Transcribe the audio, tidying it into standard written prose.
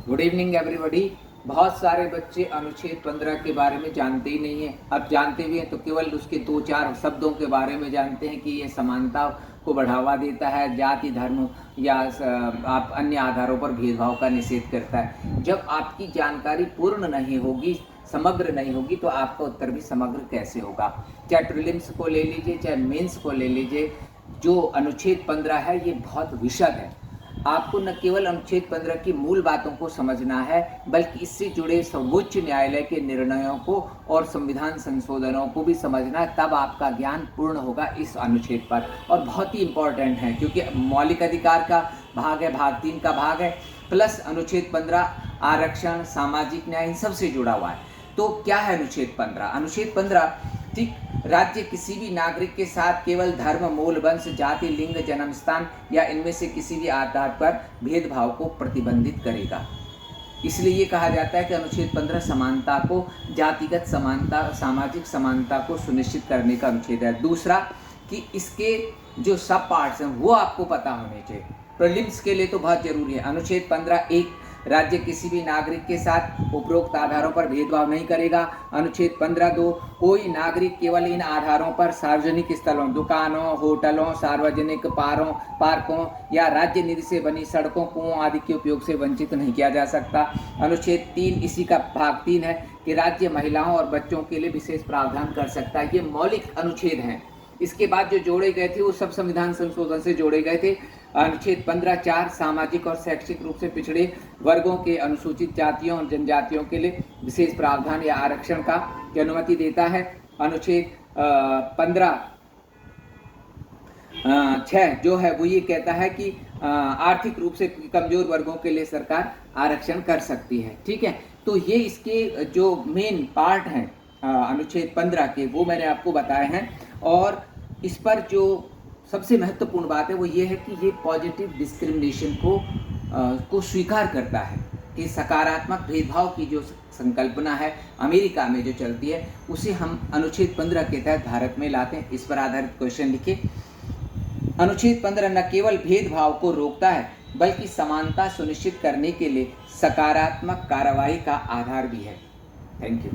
Good evening everybody. बहुत सारे बच्चे अनुच्छेद 15 के बारे में जानते ही नहीं हैं। अब जानते भी हैं तो केवल उसके 2-4 शब्दों के बारे में जानते हैं कि ये समानता को बढ़ावा देता है, जाति धर्म या आप अन्य आधारों पर भेदभाव का निषेध करता है। जब आपकी जानकारी पूर्ण नहीं होगी, समग्र नहीं होगी, तो आपका उत्तर भी समग्र कैसे होगा। चाहे प्रीलिम्स को ले लीजिए, चाहे मेंस को ले लीजिए, जो अनुच्छेद 15 है ये बहुत विशद है। आपको न केवल अनुच्छेद 15 की मूल बातों को समझना है, बल्कि इससे जुड़े सर्वोच्च न्यायालय के निर्णयों को और संविधान संशोधनों को भी समझना है। तब आपका ज्ञान पूर्ण होगा इस अनुच्छेद पर। और बहुत ही इम्पोर्टेंट है क्योंकि मौलिक अधिकार का भाग है, भाग 3 का भाग है, प्लस अनुच्छेद 15 आरक्षण, सामाजिक न्याय, इन सबसे जुड़ा हुआ है। तो क्या है अनुच्छेद 15? अनुच्छेद 15 ठीक, राज्य किसी भी नागरिक के साथ केवल धर्म, मूल, वंश, जाति, लिंग, जन्म स्थान या इनमें से किसी भी आधार पर भेदभाव को प्रतिबंधित करेगा। इसलिए ये कहा जाता है कि अनुच्छेद 15 समानता को, जातिगत समानता, सामाजिक समानता को सुनिश्चित करने का अनुच्छेद है। दूसरा कि इसके जो सब पार्ट्स हैं वो आपको पता होने चाहिए। प्रीलिम्स के लिए तो बहुत जरूरी है। अनुच्छेद 15(1) राज्य किसी भी नागरिक के साथ उपरोक्त आधारों पर भेदभाव नहीं करेगा। अनुच्छेद 15(2) कोई नागरिक केवल इन आधारों पर सार्वजनिक स्थलों, दुकानों, होटलों, सार्वजनिक पार्कों या राज्य निधि से बनी सड़कों, कुओं आदि के उपयोग से वंचित नहीं किया जा सकता। अनुच्छेद 3 इसी का भाग 3 है कि राज्य महिलाओं और बच्चों के लिए विशेष प्रावधान कर सकता है। ये मौलिक अनुच्छेद हैं। इसके बाद जो जोड़े गए थे वो सब संविधान संशोधन से जोड़े गए थे। अनुच्छेद 15(4) सामाजिक और शैक्षिक रूप से पिछड़े वर्गों के, अनुसूचित जातियों और जनजातियों के लिए विशेष प्रावधान या आरक्षण का की अनुमति देता है। अनुच्छेद 15(6) जो है वो ये कहता है कि आर्थिक रूप से कमजोर वर्गों के लिए सरकार आरक्षण कर सकती है। ठीक है, तो ये इसके जो मेन पार्ट हैं अनुच्छेद 15 के, वो मैंने आपको बताए हैं। और इस पर जो सबसे महत्वपूर्ण बात है वो ये है कि ये पॉजिटिव डिस्क्रिमिनेशन को स्वीकार करता है कि सकारात्मक भेदभाव की जो संकल्पना है अमेरिका में जो चलती है, उसे हम अनुच्छेद 15 के तहत भारत में लाते हैं। इस पर आधारित क्वेश्चन लिखिए। अनुच्छेद 15 न केवल भेदभाव को रोकता है बल्कि समानता सुनिश्चित करने के लिए सकारात्मक कार्रवाई का आधार भी है। Thank you.